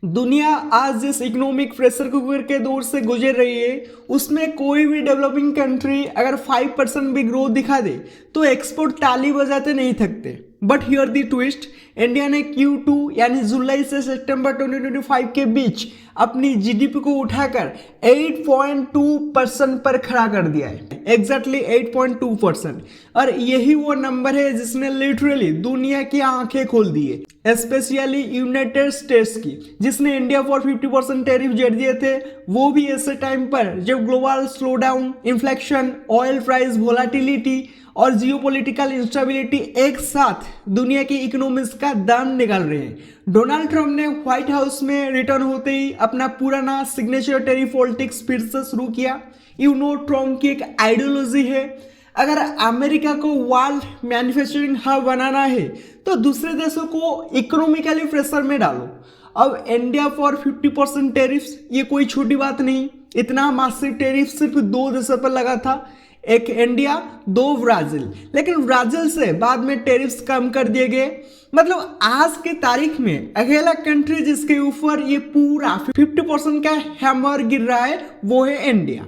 दुनिया आज जिस इकोनॉमिक प्रेशर कुकर के दौर से गुजर रही है उसमें कोई भी डेवलपिंग कंट्री अगर 5% भी ग्रोथ दिखा दे तो एक्सपोर्ट ताली बजाते नहीं थकते। But here the twist, India ने Q2 यानी जुलाई से सितंबर 2025 के बीच अपनी जीडीपी को उठाकर 8.2% पर खड़ा कर दिया है। एग्जैक्टली 8.2%। और यही वो नंबर है जिसने लिटरली दुनिया की आंखें खोल दी है, स्पेशली यूनाइटेड स्टेट्स की, जिसने इंडिया पर 50% टैरिफ जड़ दिए थे, वो भी ऐसे टाइम पर जब global slowdown, inflection, oil price volatility और जियोपॉलिटिकल इंस्टेबिलिटी एक साथ दुनिया की इकोनॉमिक्स का दाम निकाल रहे हैं। डोनाल्ड ट्रंप ने व्हाइट हाउस में रिटर्न होते ही अपना पुराना सिग्नेचर टैरिफ पॉलिटिक्स फिर से शुरू किया। ट्रंप की एक आइडियोलॉजी है, अगर अमेरिका को वर्ल्ड मैन्युफैक्चरिंग हब बनाना है तो दूसरे देशों को इकोनॉमिकली प्रेशर में डालो। अब इंडिया फॉर 50% टैरिफ्स, ये कोई छोटी बात नहीं। इतना मासिव टैरिफ सिर्फ 2 देशों पर लगा था, एक इंडिया, 2 ब्राजील। लेकिन ब्राजील से बाद में टैरिफ्स कम कर दिए गए। मतलब आज के तारीख में अकेला कंट्री जिसके ऊपर ये पूरा 50% का हैमर गिर रहा है वो है इंडिया।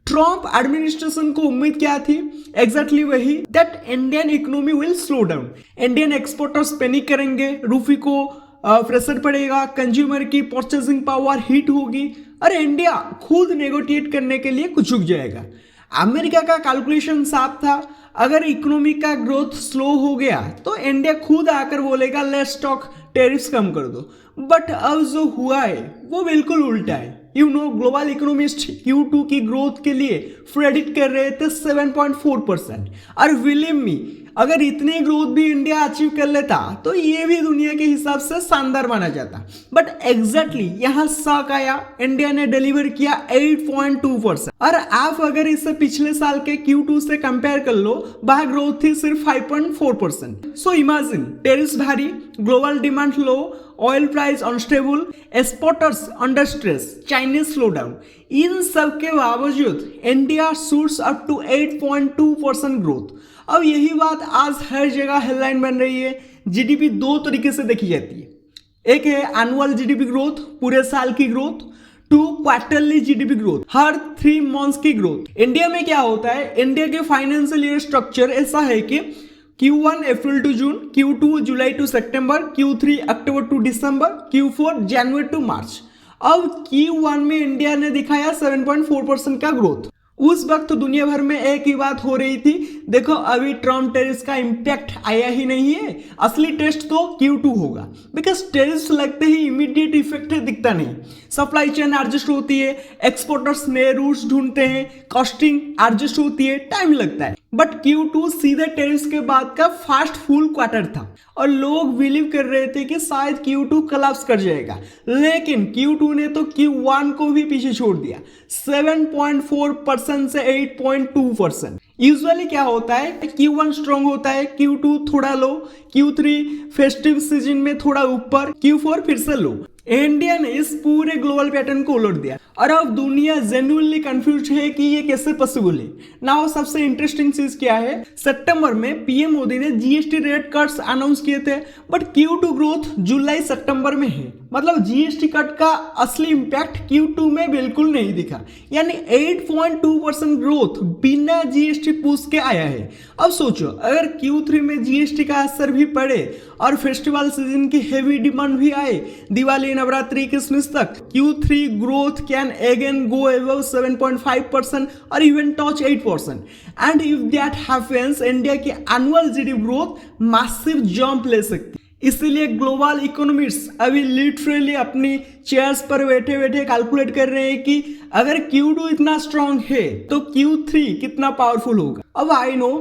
ट्रंप एडमिनिस्ट्रेशन को उम्मीद क्या थी? एग्जैक्टली वही, that Indian economy will slow down, Indian exporters panic करेंगे, रूपी को प्रेशर पड़ेगा, कंज्यूमर की परचेसिंग पावर हिट होगी और इंडिया खुद नेगोशिएट करने के लिए कुछ झुक जाएगा। अमेरिका का कैलकुलेशन साफ था, अगर इकोनॉमी का ग्रोथ स्लो हो गया तो इंडिया खुद आकर बोलेगा लेट्स टॉक, टैरिफ्स कम कर दो। बट अब जो हुआ है वो बिल्कुल उल्टा है। ग्लोबल इकोनॉमिस्ट Q2 की ग्रोथ के लिए प्रेडिक्ट कर रहे थे 7.4%। और बिलीव मी, अगर इतनी ग्रोथ भी इंडिया अचीव कर लेता तो ये भी दुनिया के हिसाब से शानदार माना जाता। बट एग्जैक्टली यहाँ शॉक आया, इंडिया ने डिलीवर किया 8.2%। और आप अगर इसे पिछले साल के Q2 से कंपेयर कर लो, वहां ग्रोथ थी सिर्फ 5.4%। सो इमेजिन, टेरिफ्स भारी, global demand low, oil price unstable, exporters under stress, Chinese slowdown, इन सब के बावजूद India shoots up to 8.2% growth. अब यही बात आज हर जगह हेडलाइन बन रही है। जीडीपी 2 तरीके से देखी जाती है, एक है एनुअल जीडीपी ग्रोथ, पूरे साल की ग्रोथ, 2 क्वार्टरली जीडीपी ग्रोथ, हर 3 मंथ्स की ग्रोथ। इंडिया में क्या होता है, इंडिया के फाइनेंशियल ईयर स्ट्रक्चर ऐसा है कि Q1 April to June, Q2 July to September, Q3 October to December, Q4 January to March. अब Q1 में इंडिया ने दिखाया 7.4% का ग्रोथ। उस वक्त दुनिया भर में एक ही बात हो रही थी, देखो अभी ट्रम्प टैरिफ्स का इंपैक्ट आया ही नहीं है, असली टेस्ट तो Q2 होगा। बिकॉज टैरिफ्स लगते ही इमीडिएट इफेक्ट दिखता नहीं, सप्लाई चेन एडजस्ट होती है, एक्सपोर्टर्स नए रूट्स ढूंढते हैं, कॉस्टिंग एडजस्ट होती है, टाइम लगता है। बट Q2 सीधे टैरिफ्स के बाद का फास्ट फुल क्वार्टर था और लोग बिलीव कर रहे थे कि शायद Q2 कोलैप्स कर जाएगा। लेकिन Q2 ने तो Q1 को भी पीछे छोड़ दिया, 7.4% से 8.2%। यूजुअली क्या होता है, Q1 स्ट्रॉन्ग होता है, Q2 थोड़ा लो, Q3 फेस्टिव सीजन में थोड़ा ऊपर, Q4 फिर से लो। इंडिया ने इस पूरे ग्लोबल पैटर्न को उलट दिया और अब दुनिया जेन्युइनली कंफ्यूज है कि ये कैसे पॉसिबल है। नाउ सबसे इंटरेस्टिंग चीज क्या है, सितंबर में पीएम मोदी ने जीएसटी रेट कट्स अनाउंस किए थे, बट Q2 ग्रोथ जुलाई सितंबर में है। मतलब जीएसटी कट का असली इंपैक्ट Q2 में बिल्कुल नहीं दिखा, यानी 8.2% ग्रोथ बिना जीएसटी पुश के आया है। अब सोचो, अगर Q3 में जीएसटी का असर भी पड़े और फेस्टिवल सीजन की हेवी डिमांड भी आए, दिवाली, नवरात्रि, क्रिसमस तक, Q3 growth can again go above 7.5% और even touch 8%। And if that happens, India की annual GDP growth massive jump ले सकती है। इसीलिए ग्लोबल इकोनॉमिस्ट अभी लिटरली अपनी चेयर्स पर बैठे बैठे कैलकुलेट कर रहे हैं कि अगर Q2 इतना स्ट्रांग है तो Q3 कितना पावरफुल होगा। अब आई नो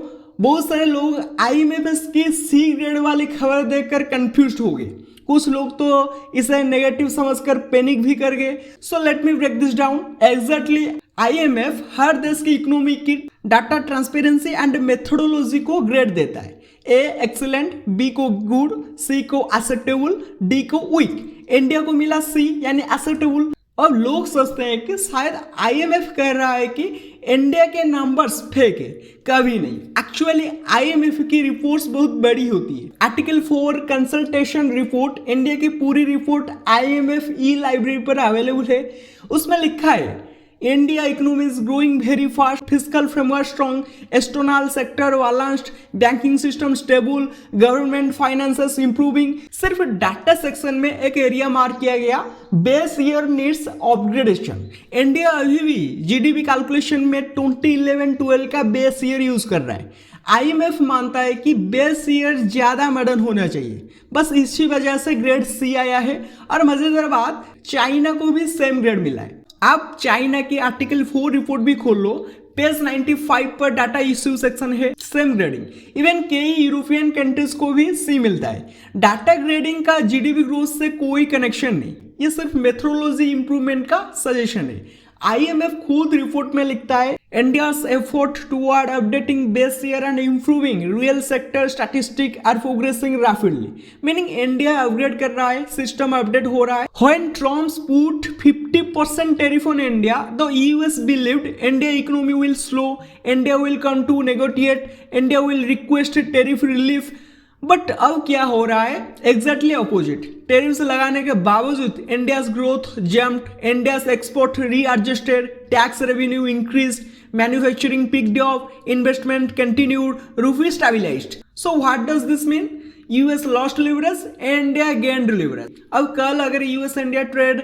बहुत सारे लोग IMF की C ग्रेड वाली खबर देखकर कंफ्यूज हो गए, कुछ लोग तो इसे नेगेटिव समझकर पैनिक भी कर गए। So let me break this down. Exactly IMF हर देश की इकोनॉमी की डाटा ट्रांसपेरेंसी एंड मेथोडोलॉजी को ग्रेड देता है। A एक्सीलेंट, B को गुड, C को एक्सेप्टेबल, D को वीक। इंडिया को मिला C यानी एक्सेप्टेबल। अब लोग सोचते हैं कि शायद IMF कह रहा है कि इंडिया के नंबर्स फेक है, कभी नहीं। एक्चुअली आईएमएफ की रिपोर्ट्स बहुत बड़ी होती है। आर्टिकल 4 कंसल्टेशन रिपोर्ट, इंडिया की पूरी रिपोर्ट आईएमएफ ई लाइब्रेरी पर अवेलेबल है। उसमें लिखा है India economy is growing very fast, physical framework strong, external sector balanced, banking system stable, government finances improving. सिर्फ डाटा सेक्शन में एक एरिया मार्क किया गया, base year needs upgradation. India अभी भी जीडीपी कैलकुलेशन में 2011-12 का बेस ईयर यूज कर रहा है। आईएमएफ मानता है कि बेस ईयर ज्यादा मॉडर्न होना चाहिए, बस इसी वजह से ग्रेड सी आया है। और मजेदार बात, चाइना को भी सेम ग्रेड मिला है। आप चाइना की आर्टिकल 4 रिपोर्ट भी खोल लो, पेज 95 पर डाटा इश्यू सेक्शन है, सेम ग्रेडिंग। इवन कई यूरोपियन कंट्रीज को भी सी मिलता है। डाटा ग्रेडिंग का जीडीपी ग्रोथ से कोई कनेक्शन नहीं, ये सिर्फ मेथोडोलॉजी इंप्रूवमेंट का सजेशन है। आईएमएफ खुद रिपोर्ट में लिखता है India's effort toward updating base year and improving real sector statistic are progressing rapidly. Meaning India upgrade कर रहा है, सिस्टम अपडेट हो रहा है। When Trump put 50% tariff on India, the US believed India economy will slow, India will come to negotiate, India will request tariff relief। But अब क्या हो रहा है? Exactly opposite. टेरिफ्स लगाने के बावजूद India's growth jumped, India's export readjusted, tax revenue increased, manufacturing picked up, investment continued, rupee stabilised. So what does this mean? US lost leverage, India gained leverage. अब कल अगर यूएस इंडिया ट्रेड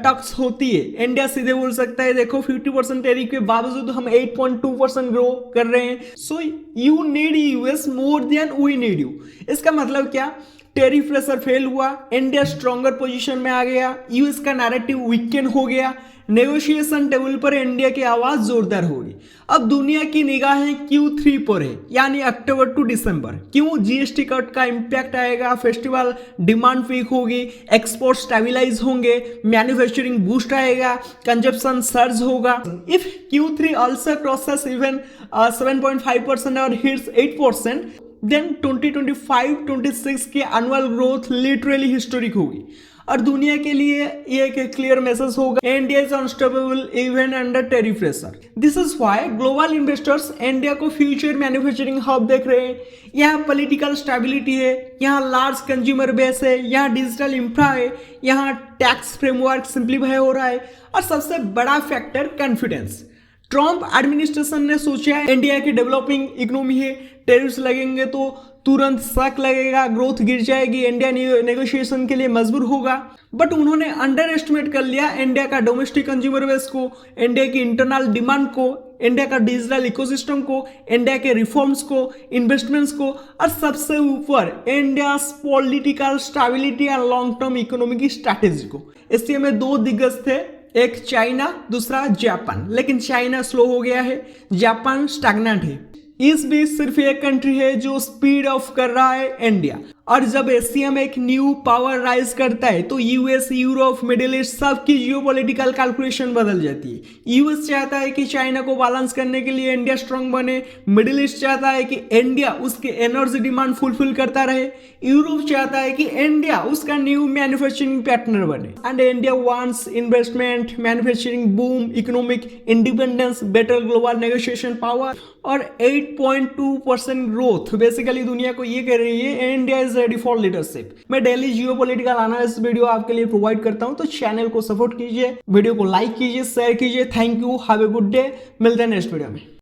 टक्स होती है, India सीधे बोल सकता है देखो 50% टैरिफ के बावजूद हम 8.2% ग्रो कर रहे हैं। So you need US more than we need you. इसका मतलब क्या? टैरिफ प्रेशर फेल हुआ, इंडिया स्ट्रॉन्गर पोजीशन में आ गया, यूएस का नैरेटिव वीकेन हो गया, नेगोशिएशन टेबल पर इंडिया की आवाज जोरदार होगी। अब दुनिया की निगाहें Q3 पर है, यानी अक्टूबर टू दिसंबर। क्यों? जीएसटी कट का इंपैक्ट आएगा, फेस्टिवल डिमांड वीक होगी, एक्सपोर्ट स्टेबलाइज होंगे, मैन्युफैक्चरिंग बूस्ट आएगा, कंजप्शन सर्ज होगा। If Q3 also crosses even 7.5% और हिट्स 8%, देन 2025-26 की एनुअल ग्रोथ लिटरली हिस्टोरिक होगी। और दुनिया के लिए ये एक क्लियर मैसेज होगा, India is unstable even under tariff pressure. This is why global investors India को फ्यूचर मैन्युफैक्चरिंग हब देख रहे हैं। यहाँ पॉलिटिकल स्टेबिलिटी है, यहाँ लार्ज कंज्यूमर बेस है, यहाँ डिजिटल इंफ्रा है, यहाँ टैक्स फ्रेमवर्क सिंप्लीफाई हो रहा है, और सबसे बड़ा फैक्टर कॉन्फिडेंस। ट्रम्प एडमिनिस्ट्रेशन ने सोचा इंडिया की डेवलपिंग इकोनॉमी है, टैरिफ्स लगेंगे तो तुरंत शक लगेगा, ग्रोथ गिर जाएगी, इंडिया नेगोशिएशन के लिए मजबूर होगा। बट उन्होंने अंडर एस्टिमेट कर लिया इंडिया का डोमेस्टिक कंज्यूमर बेस को, इंडिया की इंटरनल डिमांड को, इंडिया का डिजिटल इकोसिस्टम को, इंडिया के रिफॉर्म्स को, इन्वेस्टमेंट्स को, और सबसे ऊपर India political stability and long term economic strategy को। इसलिए में दो दिग्गज थे, एक चाइना, दूसरा जापान। लेकिन चाइना स्लो हो गया है, जापान स्टैग्नेंट है। इस बीच सिर्फ एक कंट्री है जो स्पीड ऑफ कर रहा है, इंडिया। और जब एशिया में एक न्यू पावर राइज करता है तो यूएस, यूरोप, मिडिल ईस्ट सबकी जियोपॉलिटिकल कैलकुलेशन बदल जाती है। यूएस चाहता है कि चाइना को बैलेंस करने के लिए इंडिया स्ट्रांग बने, मिडिल ईस्ट चाहता है कि इंडिया उसके एनर्जी डिमांड फुलफिल करता रहे, यूरोप चाहता है कि इंडिया उसका न्यू मैन्युफैक्चरिंग पार्टनर बने। And India wants investment, manufacturing boom, economic independence, better global negotiation power और 8.2% ग्रोथ। बेसिकली दुनिया को ये कह रही है India is ready for leadership. मैं डेली जियोपॉलिटिकल एनालिसिस वीडियो आपके लिए प्रोवाइड करता हूं, तो चैनल को सपोर्ट कीजिए, वीडियो को लाइक कीजिए, शेयर कीजिए। Thank you, have a good day. मिलते हैं नेक्स्ट वीडियो में।